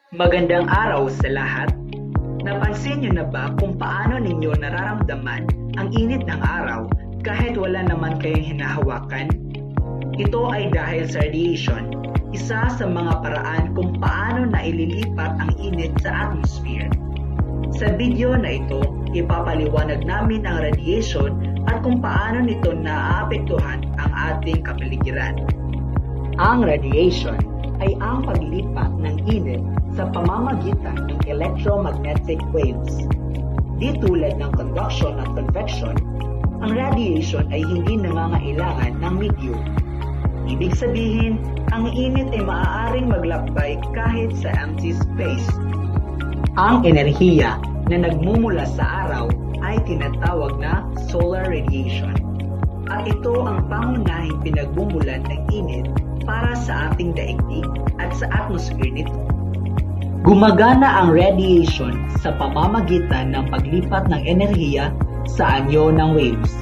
Magandang araw sa lahat. Napansin niyo na ba kung paano ninyo nararamdaman ang init ng araw kahit wala naman kayong hinahawakan? Ito ay dahil sa radiation, isa sa mga paraan kung paano naililipat ang init sa atmosphere. Sa video na ito, ipapaliwanag namin ang radiation at kung paano nito naaapektuhan ang ating kapaligiran. Ang radiation ay ang paglipat ng init sa pamamagitan ng electromagnetic waves. Di tulad ng conduction at convection, ang radiation ay hindi nangangailangan ng medium. Ibig sabihin, ang init ay maaaring maglakbay kahit sa empty space. Ang enerhiya na nagmumula sa araw ay tinatawag na solar radiation. At ito ang pangunahing pinagmumulan ng init para sa ating daigdig at sa atmosphere nito. Gumagana ang radiation sa pamamagitan ng paglipat ng enerhiya sa anyo ng waves.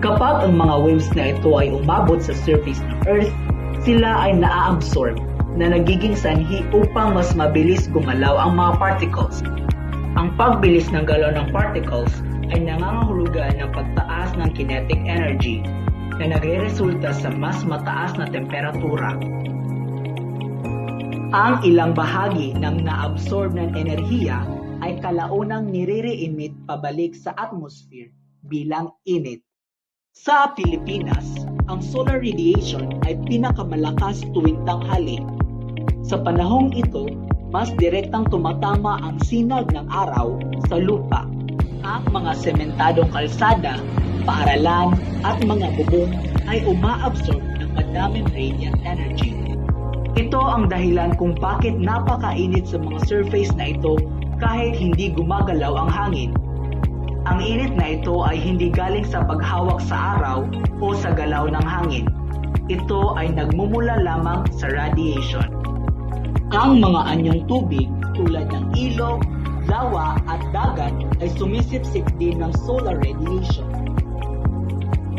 Kapag ang mga waves na ito ay umabot sa surface ng Earth, sila ay naa-absorb na nagiging sanhi upang mas mabilis gumalaw ang mga particles. Ang pagbilis ng galaw ng particles ay nangangahulugan ng pagtaas ng kinetic energy na nagre-resulta sa mas mataas na temperatura. Ang ilang bahagi ng naabsorb ng enerhiya ay kalaunang nire-emit pabalik sa atmosphere bilang init. Sa Pilipinas, ang solar radiation ay pinakamalakas tuwing tanghali. Sa panahong ito, mas direktang tumatama ang sinag ng araw sa lupa. Ang mga sementadong kalsada, paaralan at mga bubong ay umaabsorb ng madaming radiant energy. Ito ang dahilan kung bakit napakainit sa mga surface na ito kahit hindi gumagalaw ang hangin. Ang init na ito ay hindi galing sa paghawak sa araw o sa galaw ng hangin. Ito ay nagmumula lamang sa radiation. Ang mga anyong tubig tulad ng ilog, lawa at dagat ay sumisipsip din ng solar radiation.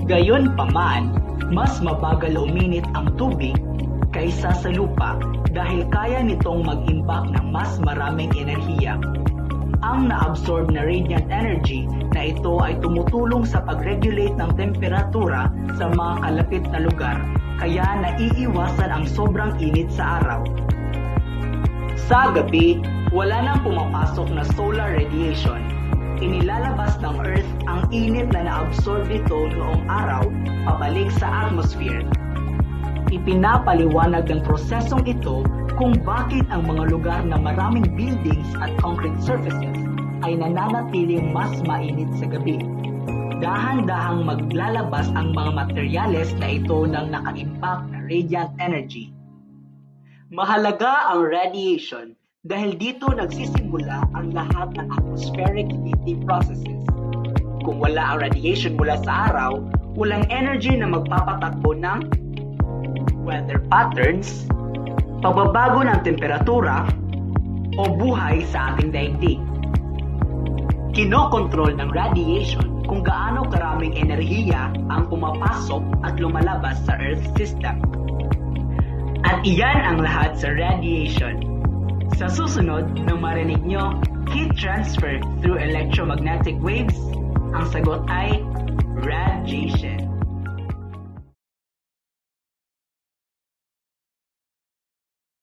Gayunpaman, mas mabagal uminit ang tubig kaysa sa lupa dahil kaya nitong mag-impact ng mas maraming enerhiya. Ang naabsorb na radiant energy na ito ay tumutulong sa pag-regulate ng temperatura sa mga kalapit na lugar, kaya naiiwasan ang sobrang init sa araw. Sa gabi, wala nang pumapasok na solar radiation. Inilalabas ng Earth ang init na naabsorb nito noong araw pabalik sa atmosphere. Ipinapaliwanag ng prosesong ito kung bakit ang mga lugar na maraming buildings at concrete surfaces ay nananatiling mas mainit sa gabi. Dahan-dahang maglalabas ang mga materyales na ito ng naka-impact na radiant energy. Mahalaga ang radiation dahil dito nagsisimula ang lahat ng atmospheric heating processes. Kung wala ang radiation mula sa araw, walang energy na magpapatakbo ng weather patterns, pagbabago ng temperatura, o buhay sa ating daigdig. Kinokontrol ng radiation kung gaano karaming enerhiya ang pumapasok at lumalabas sa Earth system. At iyan ang lahat sa radiation. Sa susunod na marinig nyo, heat transfer through electromagnetic waves, ang sagot ay radiation.